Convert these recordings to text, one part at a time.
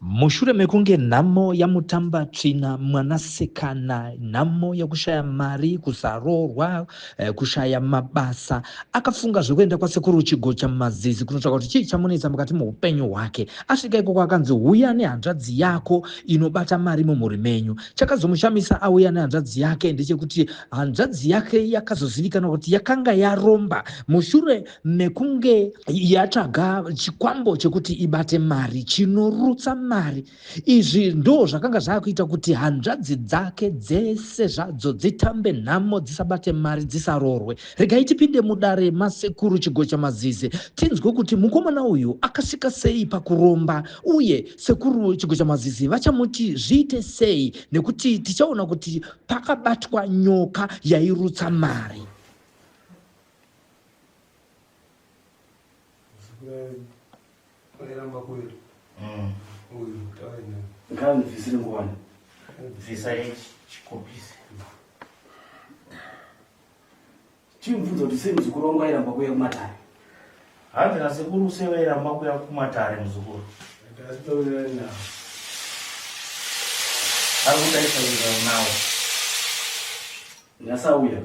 Mushure mekunge nhamo yamutamba tsvina mwanasikana, nhamo yekushaya mari, kusarorwa, kushaya mabasa, akafunga zvekuenda kwasekuru Chigocha mumazizi kunotsvaka kuti chii chamunetsa mukati muupenyu hwake. Asvika ikoko akanzi uya nehanzvadzi yako inobata mari mumhuri menyu. Chakazomushamisa auya nehanzvadzi yake ndechekuti hanzvadzi yake yakazozivikanwa kuti yakanga yaromba mushure mekunge yatsvaga chikwambo chekuti ibate mari, chinorutsa mari. Izvi ndo zvakanga zvakuita kuti hanzvadzi dzake dzese zvadzo dzitambe nhamo, dzisabate mari, dzisarorwe. Regai tipinde mudare masekuru Chigocha mazizi tinzwe kuti mukomana uyu akasvika sei pakuromba, uye sekuru Chigocha mazizi vachamuti zviite sei, nekuti tichaona kuti pakabatwa nyoka yairutsa mari. Chimvunzo kuti sei muzukuru wangu airamba kuuya kumatare? Hanzi nasekuru sei wairamba kuuya kumatare muzukuru? Ari kutaisauya nawo. Nasauya.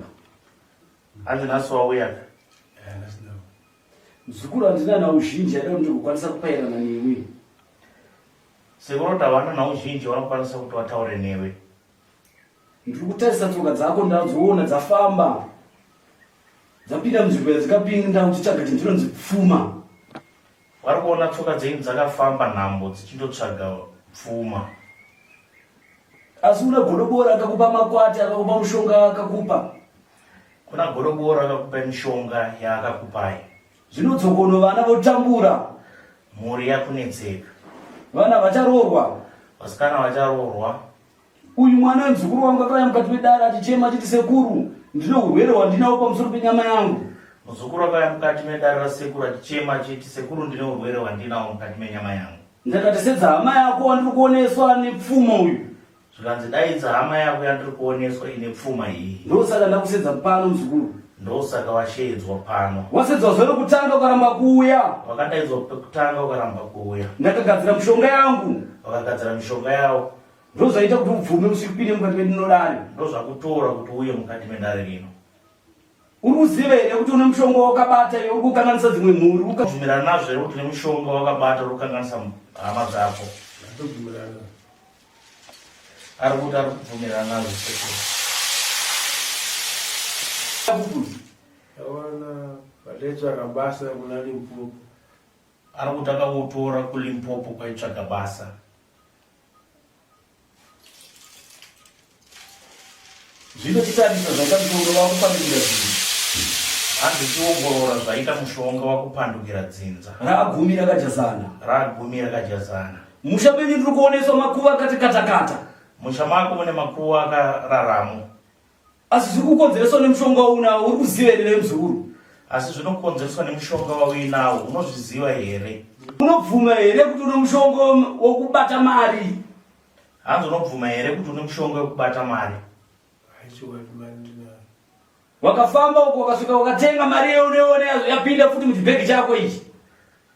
Hanzi naso wauya. Muzukuru handina nawo uzhinji ade kuti ndikukwanisa kupairana newe. Sekuru tawana nawo uzhinji wanokwanisa kuti wataure newe. Ndiri kutarisa tsoka dzako ndadziona dzafamba. Dzapinda muzvibhedhlera dzikapinda uchitsvaga kuti ndinonzi pfuma. Wari kuona tsoka dzenyu dzakafamba nhambo dzichindotsvaga pfuma. Asi una godobora akakupa makwati, akakupa mushonga akakupa. Kuna godobora akakupa mishonga yaakakupai. Zvinotsokono vana votambura. Mhuri yakunetseka. Vana vacharorwa. Vasikana vacharorwa. Uyu mwana wemuzukuru wangu akauya mukati medare achichema achiti sekuru, ndine urwere hwandinawo pamusoro penyama yangu. Muzukuru akauya mukati medare rasekuru achichema achiti sekuru, ndine urwere hwandinawo mukati menyama yangu. Ndakati sedza hama yako wandiri kuoneswa nepfuma uyu. Zvikanzi daidza hama yako yandiri kuoneswa ine pfuma iyi. Ndosaka ndakusedza pano muzukuru. Ndosaka washedzwa pano. Wasedzwa zuva rekutanga ukaramba kuuya. Wakadaidzwa pekutanga ukaramba kuuya. Ndakagadzira mishonga yangu. Wakagadzira mishonga yawo. Ndozvaita kuti ubvume usipinde mukati medare. Ndozvakutora kuti uye mukati medare rino. Uri kuziva here kuti une mushonga wakabata iwe uri kukanganisa dzimwe mhuri? Ukabvumirana nazvo here kuti une mushonga wakabata uri kukanganisa hama dzako? Ari kuti ari kubvumirana nazvo sekuru. Awana valetsvaga basa kuna Limpopo. Ari kuti akautora kuLimpopo kwaitsvaga basa. Zvinotitarisa zvaita mushonga wakupandukira dzinza. Hanzi tiongorora zvaita mushonga wakupandukira dzinza. Raagumi rakajazana. Raagumi rakajazana. Musha menyu ndiri kuoneswa makuva akati katakata. Musha mako mune makuva akararamo. Asi zviri kukonzereswa nemushonga unawo, uri kuziva here muzukuru? Asi zvinokonzereswa nemushonga wauinawo, unozviziva here? Unobvuma here kuti une mushonga wokubata mari? Hanzi unobvuma here kuti une mushonga wokubata mari? Wakafamba uko wakasvika ukatenga mari yeuneone yapinda futi muchibhegi chako ichi.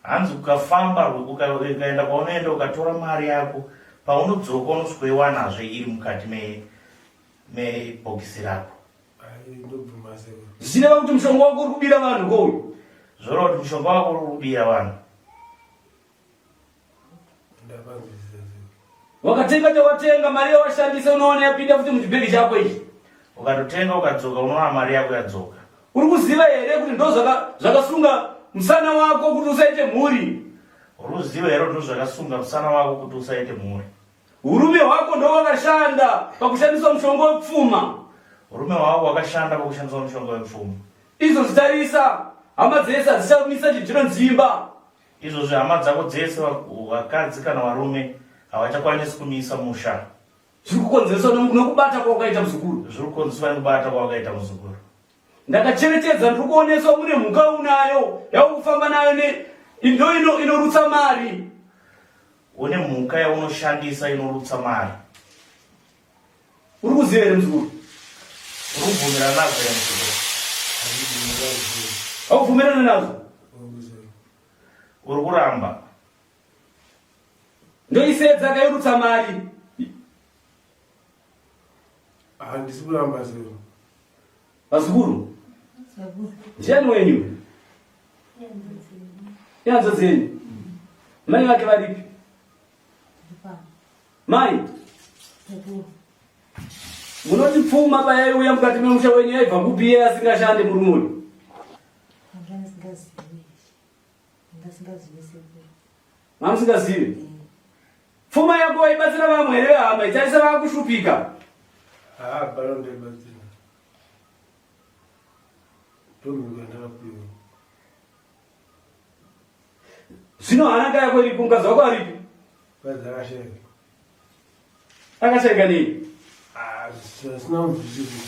Hanzi ukafamba ukaenda kwaunoenda ukatora mari yako, paunodzoka unosweiwanazve iri mukati mebhokisi rako. Zvichireva kuti mushonga wako uri kubira vanhu kouyu. Zvoreva kuti mushonga wako uri kubira vanhu. Wakatenga chawatenga, mari yawashandisa unoona yapinda futi muchibhegi chako ichi. Ukatotenga ukadzoka unoona mari yako yadzoka. Uri kuziva here kuti ndo zvakasunga musana wako kuti usaite mhuri? Uri kuziva here kuti ndo zvakasunga musana wako kuti usaite mhuri? Urume hwako ndo wakashanda pakushandisa mushonga wepfuma. Urume hwako wakashanda pakushandisa mushonga wepfuma. Izvo zitarisa hama dzese hadzichamisa chidyiro nzimba. Izvozvi hama dzako dzese, vakadzi kana varume, havachakwanisi kumisa musha. Zviri kukonzereswa nokubata kwawakaita muzukuru. Zviri kukonzereswa nekubata kwawakaita muzukuru. Ndakacherechedza ndiri kuoneswa mune mhuka unayo yaukufamba nayo inorutsa mari. Une mhuka yaunoshandisa inorutsa mari. Uri kuziva here muzukuru? Uri kubvumirana nazvo here muzukuru? Haubvumirana nazvo? Uri kuramba. ndoisedza kairutsa mari. Handisi kuramba zero. Bazukuru. Ndiani wenyu? Yanzo zenyu. Mai vake varipi? Mai. Munoti pfuma paya uya mukati memusha wenyu yaibva kupiye asingashande murumuri. Mamusingazive. Pfuma yako waibatsira vamwe here hama ichaisa vakushupika. Balo ndaibatsira. Tomi ndakapiwa. Zvino hananga yako iripo mukadzi wako aripi? Mukadzi akasheka. Akasheka nei? Sina muzvizvi.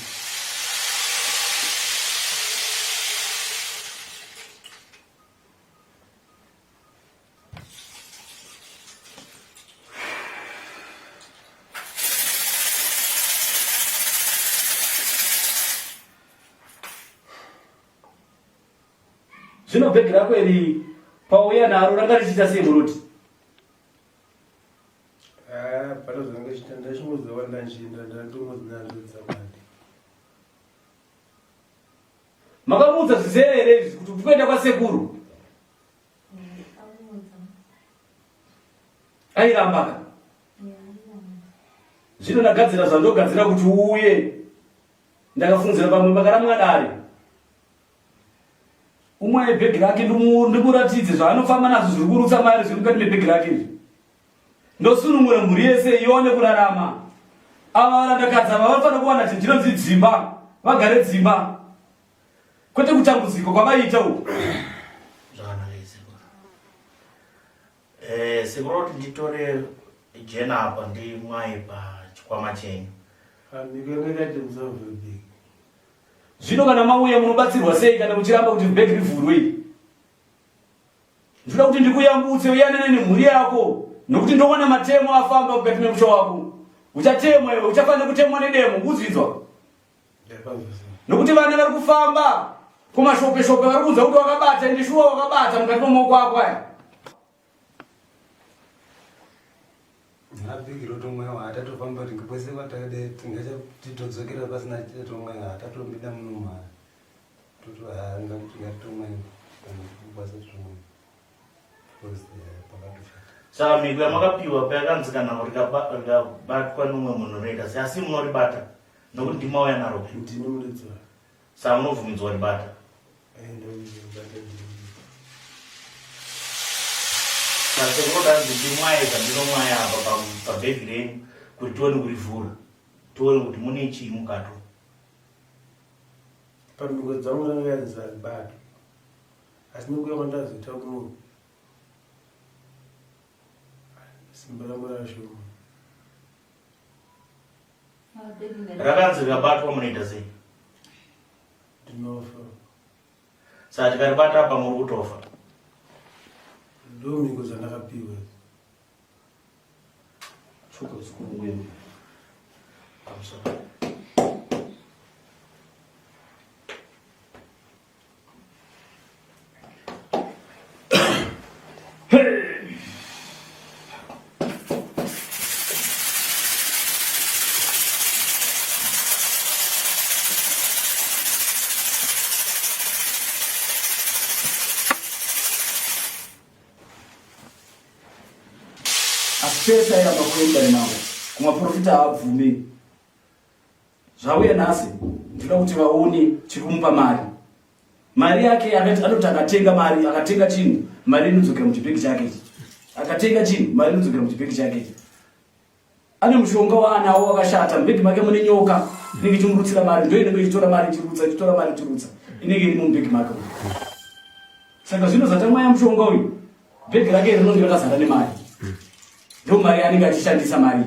Zvino bhegi rako iri pauya naro ranga richiita sei munoti? Panozanga chitanda chimozowa ndanchinda ndatomodzinazvedzamandi. Makamuudza zvizere izvi kuti kuenda kwasekuru? Airamba ka? Zvino ndagadzira zvandogadzira kuti uuye. Ndakafunzira pamwe makaramwadare. Umwe bhegi rake ndimuratidze zvaanofamba nazvo zviri kurutsa mari zviri mukati mebhegi rake izvi. Ndosunungura mhuri yese ione kurarama. Ava varandakadzi ava vanofanira kuwana chinonzi dzimba, vagare dzimba. Kwete kutambudzika kwavaita uku. Zvakanaka sekuru. Sekuru kuti nditore jena apa ndimwaye pachikwama chenyu. Ndikangati musavhebheki. Zvino kana mauya munobatsirwa sei kana muchiramba kuti bhegi rivhurwe? Ndinoda kuti ndikuyambutse uyanane nemhuri yako. Nokuti ndoona matemo afamba mukati memusha wako. Uchatemwa iwe, uchafanira kutemwa nedemo, kuzvidzwa. Nokuti vana vari kufamba kumashope vari kunzwa kuti wakabata ende shuwa wakabata mukati memaoko ako aya. Bhegi rotomwewa hatatofamba tingapwese kwatakade tingachatodzokera pasina chatomwewa hatatombida munoma toto ngatitomwewa kubasa tomwewa pakatoshata. Saka migwe yamakapiwa payakanzi kana rikabatwa nomwe munhu unoita sei asi munoribata nokuti ndimauya naro. Ndinomuridza. Saka munobvumidzwa ribata. Sekurodanzi ndimwaye zvandinomwaya apa pabhegi renyu kuti tione kurivhura, tione kuti mune chii mukato. Pamhingo dzangu ndanoyadzisa ribata asi nekuya kwandazoita kuno simba rangu rashoma. Rakanzi rikabatwa munoita sei? Ndinofa. Saka tikaribata apa muri kutofa. Ndomhingo dzandakapiwa. Chuka zikuru wewe. Pamusoro. Pesa iramba kuenda nawo kumaprofita haabvumi. Zvauya nhasi ndinoda kuti vaone chiri kumupa mari. Mari yake akati anoti akatenga mari, akatenga chinhu, mari inodzokera muchibhegi chake ichi. Akatenga chinhu, mari inodzokera muchibhegi chake ichi. Ane mushonga waanawo wakashata, mubhegi make mune nyoka, inenge ichimurutsira mari, ndio inenge ichitora mari ichirutsa, ichitora mari ichirutsa. Inenge iri mubhegi make. Saka zvino zvatamwaya mushonga uyu, bhegi rake rinonge rakazara nemari. Ndio mari anenge achishandisa mari.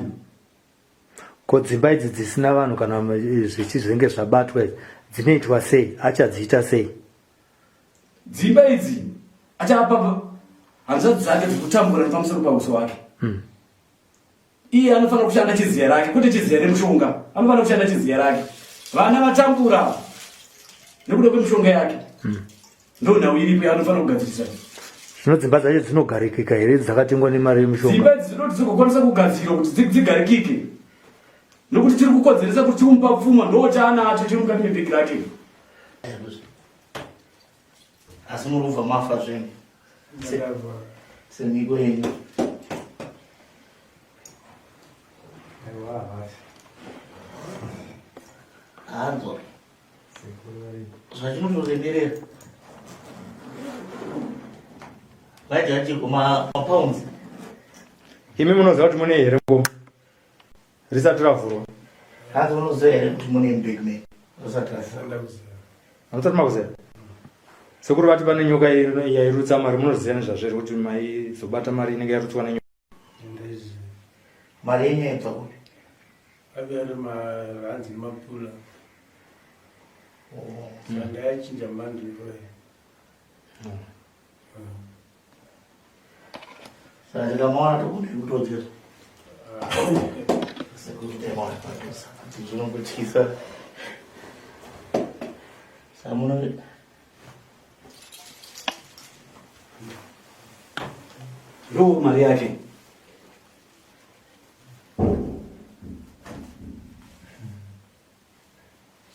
Ko dzimba idzi dzisina vanhu kana zvichizenge zvabatwa dzinoitwa sei? Achadziita sei? Dzimba idzi achapa hanzvadzi dzake dzekutambura nepamusoro pauso wake. Iye anofanira kushanda chiziya rake, kwete chiziya remushonga. Anofanira kushanda chiziya rake. Vana vatambura nekuda kwemushonga yake. Ndio nhau iripo yaanofanira kugadzirisa. Zvino dzimba dzacho dzinogarikika here dzakatengwa nemari yemushonga? Dzimba dzinoti dzingokwanisa kugadzirwa kuti dzigarikike. Nokuti tiri kukodzeresa kuti timupa pfuma ndo chaanacho chiri mukati mebhegi rake. Asi murubva mafa zvenyu semiko yenyu. Hanzwa zvachinotoremerera vajaji mapounds. Imi munoziva kuti mune here ngoma risati ravhurwa? Hanzi unoziva here kuti mune mbigme risati ravhurwa? Hamusati makuziva? Sekuru vati pane nyoka yairutsa mari, munoziva nezvazvo kuti maizobata mari inenge yarutswa nenyoka? Mari yenyu yaibva kuti? Abiyari maranzi mapula. Sanga yachinja mandi iroyo. Saka ndikamaona tokuti kutodzera sekuti emaona padusa kuti zvinongotyisa. Saka muno Ndo mari yake.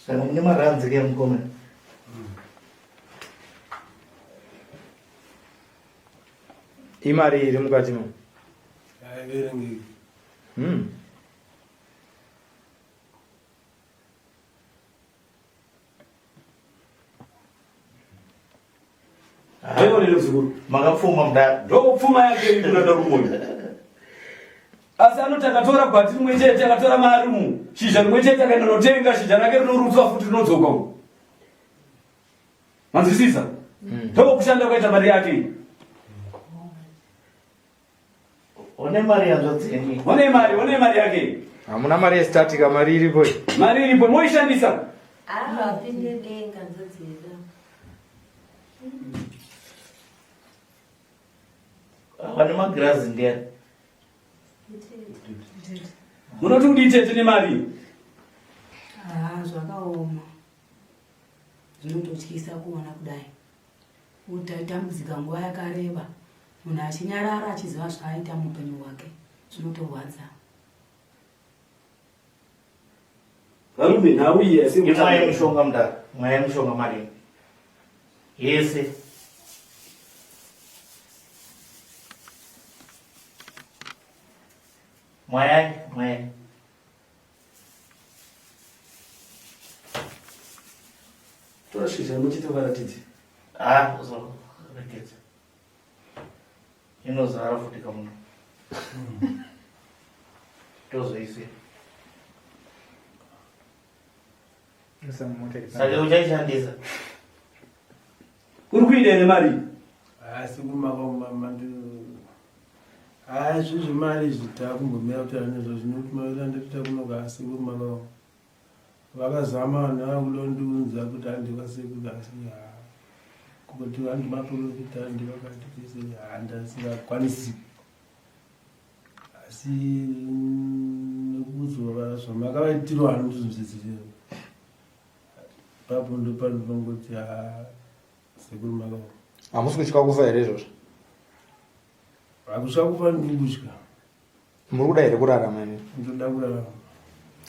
saka mune maranzi ke mukomana. Imari iri mukati mo? Aiverengeki. Hayo lelo zikuru. Makapfuma mudaro. Ndo pfuma yake iri kuna darumoyo. Asi anoti akatora gwati rimwe chete akatora mari mu. Shizha rimwe chete akaenda notenga shizha rake rinorutswa futi rinodzoka uko. Manzwisisa? Ndo kushanda kwaita mari yake. One mari yanzotsengi. One mari yake. Hamuna mari yestatika, mari iripo. Mari iripo moishandisa. Apinde denga nzodzera. Vane magirazi ndiani? Munoti kuditete nemari? Zvakaoma. Zvinototyisa kuona kudai. Utatambudzika nguva yakareba. Munhu achinyarara achiziva zvaaita muupenyu hwake. Zvinotorwadza. Varume nauye Imwe mushonga mudaro. Mwe mushonga mari. Yese. Mwe. tora shizha muchito varatidzi. Uzo rekeza. Inozara futi kamuno. Tozoise. Saka uchaishandisa. Uri kuida nemari? Asi kumakamandu. Zvizvi mari zvitakumbomira kuti anezvo zvinoti maviranda titakunoka asi kumakao. Vakazama nakulondiunza kuti andikasekuti asi kuti vantu maprofita ndivakati pese handasingakwanisi. Asi nekudzova zvamakavaitirwa handizvozviziva. Papo ndo panongoti sekuru makao. Hamusi kutya kufa here izvozvo? Hakusva kufa ndikutya. Muri kuda here kurarama ine? Ndoda kurarama.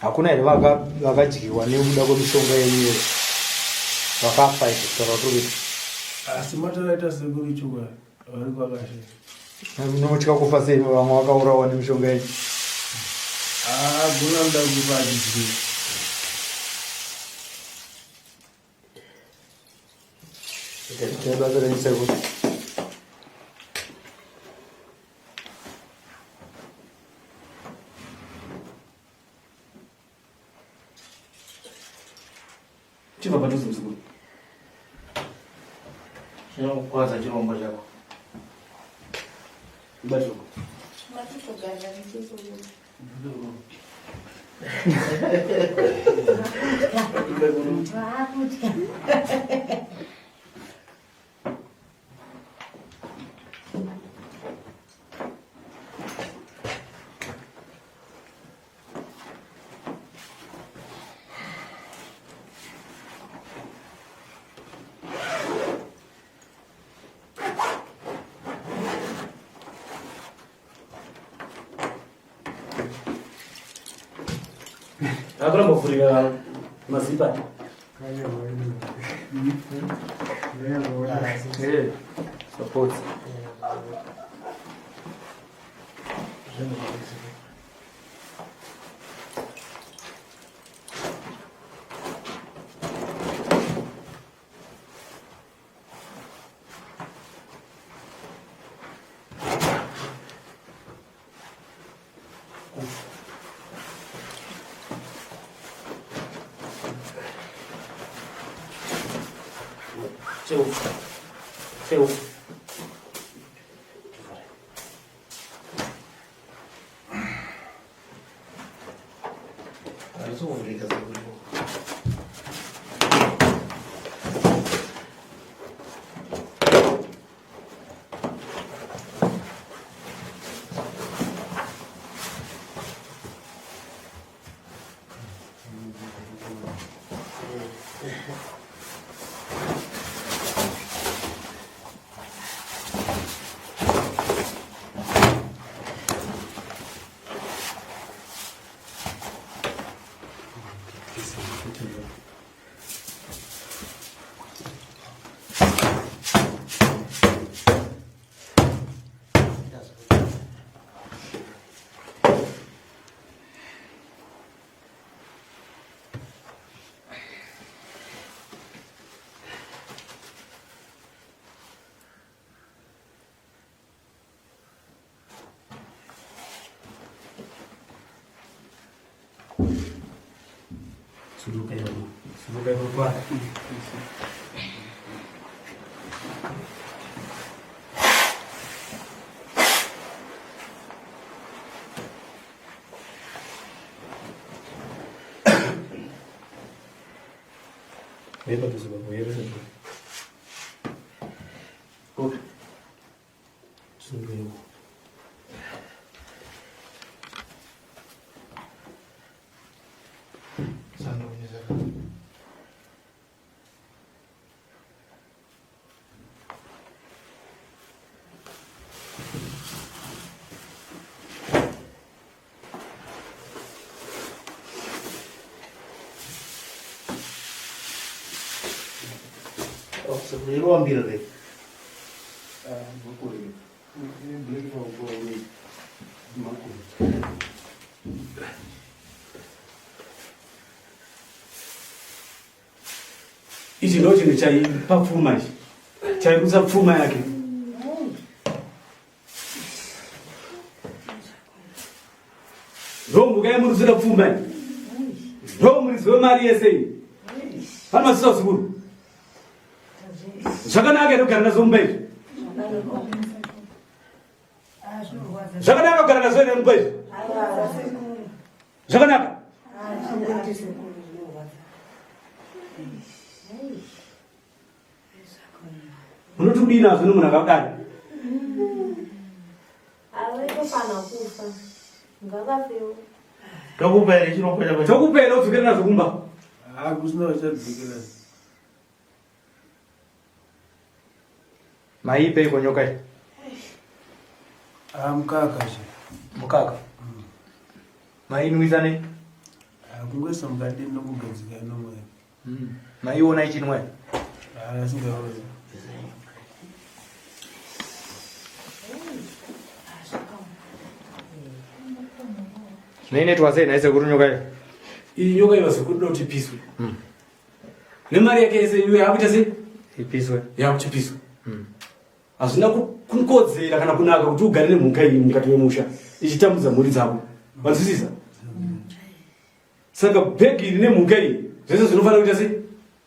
Hakuna here vakadyiwa nekuda kwemishonga yenyu vakafa kutaura kuti? Asi matakaita sekuru chokwadi vari kwakashaya. Munotya kufa sei vamwe vakaurawa nemishonga yenyu? Gona kuda kufa achiziva. Basa renyu sekuru. Chibva padhuze muzukuru. Chinokukwadza chirombo chako. Ibatiro. Matitogarira nichisoyo. Akuramba kuvurika mazipa. Support. Seu. Mas o obriga a Suruh berbuat. Hebat tu sebab hebat tu. Oh, suruh. Sebelum ambil deh. Ichi ndo chinhu chaipa pfuma ichi. Chairutsa pfuma yake. Ndo mbuka yamurudzira pfuma. Ndo muridzi wemari yese. Pane masisa zikuru. Zvakanaka ere kugara nazo mumba izvi? Zvakanaka kugara nazo ere mumba izvi? Zvakanaka? Munoti kudii nazvo nemunhu akadai? Tokupa ere chinokwenda kwa Tokupa ere udzokere nazo kumba? Kusina wachadzikira. Maipe iko nyoka hii. Mkaka je. Mukaka. Mainuiza ne? Kungwesa mukadi nokugadzika nomwe. Maiona ichinwe. Singaona. Nene twase naise kuri nyoka hii. Iyi nyoka ivaze kuda kuti ipiswe. Nemari yake yese iwe yakuita sei? Ipiswe. Yakuchipiswa. Hazvina kukodzera kana kunaka kuti ugare nemhuka iyi mukati memusha ichitambudza mhuri dzako. Wanzwisisa? Saka bhegi iri nemhuka iyi zvese zvinofanira kuita sei?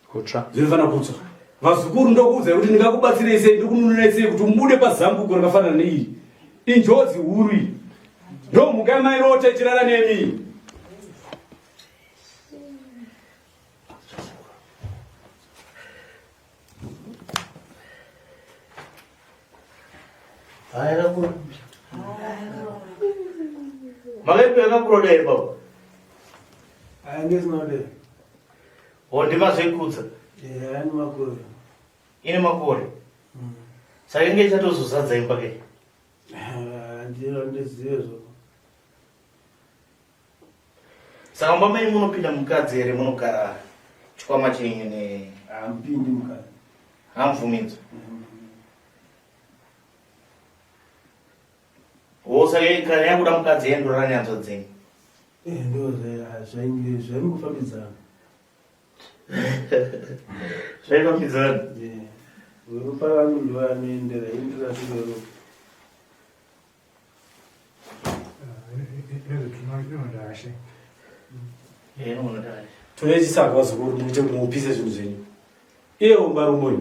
Kutsva. Zvinofanira kutsva. Vazukuru ndokuudzai kuti ndingakubatsirei sei, ndikununurai sei kuti mubude pazambuko rakafanana neiri. Injodzi huru iyi. Ndo mhuka yamairota ichirara nemi. Haya ku. Magepeka kuroda ere baba. Angesnode. Ondima zvekutsa. Ani makore. Ine makore. Saka nge chatozozadza imba ke. Ndiro ndezizvo. Saka mbamai munopinda mukadzi here munogara chikwama chenyu ne hampindi mukadzi. hamubvumidza. Saka kana yakuda mukadzi yendorana nyanzva dzenyu. Ndo zvaingofambidzana. Zvaifambidzana. Urupa vanhu ndovanoendera indira sirero. Toyechisaka vazokuru muite kumupise zvinhu zvenyu. Iye umbarumoyo.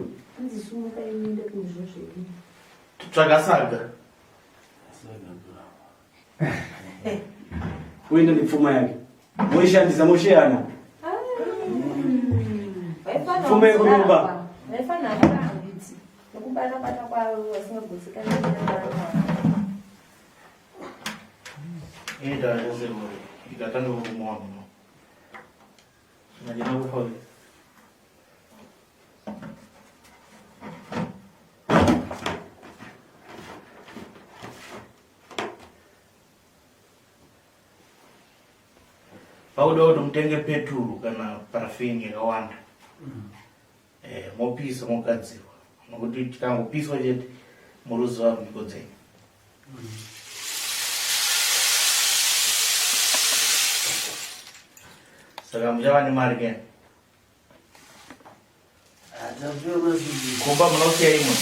Tsvakasaga. Uende nepfuma yake. Moishandisa mosheyana. Pfuma yekurumba. Ida yazemuri. Ikatanga kumwana. Najina kufa. Pauda kuti mutenge peturu kana parafini yakawanda. Mopisa mogadzirwa. Nokuti chikangopiswa chete muruziva mhiko dzenyu. Saka muchava nemari keni. Komba munosiya imwe.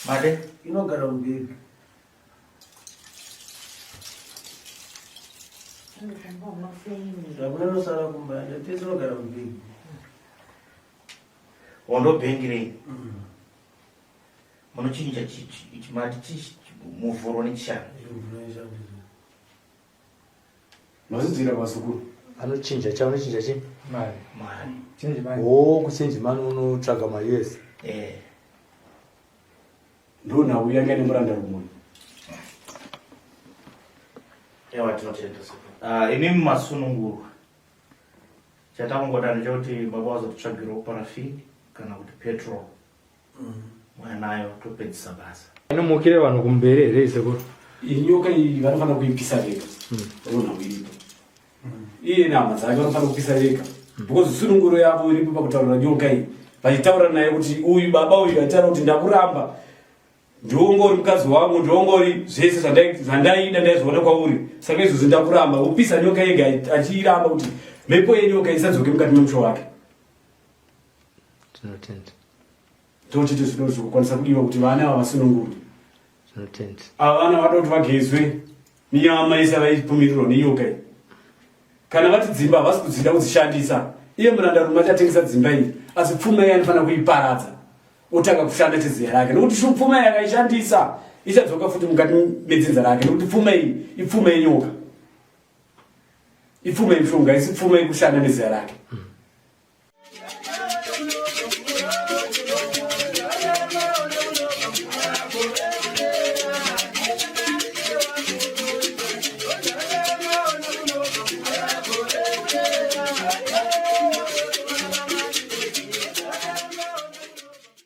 Made? Inogara mbiri. Hakuna nosara kumbanda, tese inogara mbiri. Wandobhengirei. Munochinja ichimati muvhuro nechishanu. Mazidzira vasukuru. Anochinja chaunochinja chi? Mari. Change mari. Oh, kuchange mari unotsvaga mari yes. Ndo nhau yange nemuranda rumwe. Ewa tinotenda saka. Inimi masununguru. Chatakungoda ndechekuti baba vazotsvagirawo parafini kana kuti petrol. Mwanayo topedzisa basa. Inomukire vanhu kumberi here sekuru. Inyoka iyi vanofana kuipisa vega. Ndo iripo. Iye nhama dzake vanofana kupisa vega. Because sununguro yavo iripo pakutaura nyoka iyi. Vachitaura naye kuti uyu baba uyu ataura kuti ndakuramba. Ndiongori mukadzi wangu, ndiongori zvese zvandaida ndaizoona kwauri. Saka izvozvo ndakuramba. Upisa nyoka yega achiramba kuti mhepo yenyoka isadzoke mukati memusho wake. Tinotenda. Tochiti zvino zvokukwanisa kudiwa kuti vana ava vasununguru. Tinotenda. Ava vana vada kuti vagezwe minyama isa vaipumirirwa nenyoka iyi. Kana vati dzimba havasi kudzinda kudzishandisa. Iye murandarume achatengesa dzimba iyi. Asi pfuma iyi anofanira kuiparadza. Otanga kushanda chiziya rake. Nokuti pfuma iyi akaishandisa ichadzoka futi mukati medzinza rake. Nokuti pfuma iyi ipfuma yenyoka. Ipfuma yemishonga, isi pfuma yekushanda neziya rake.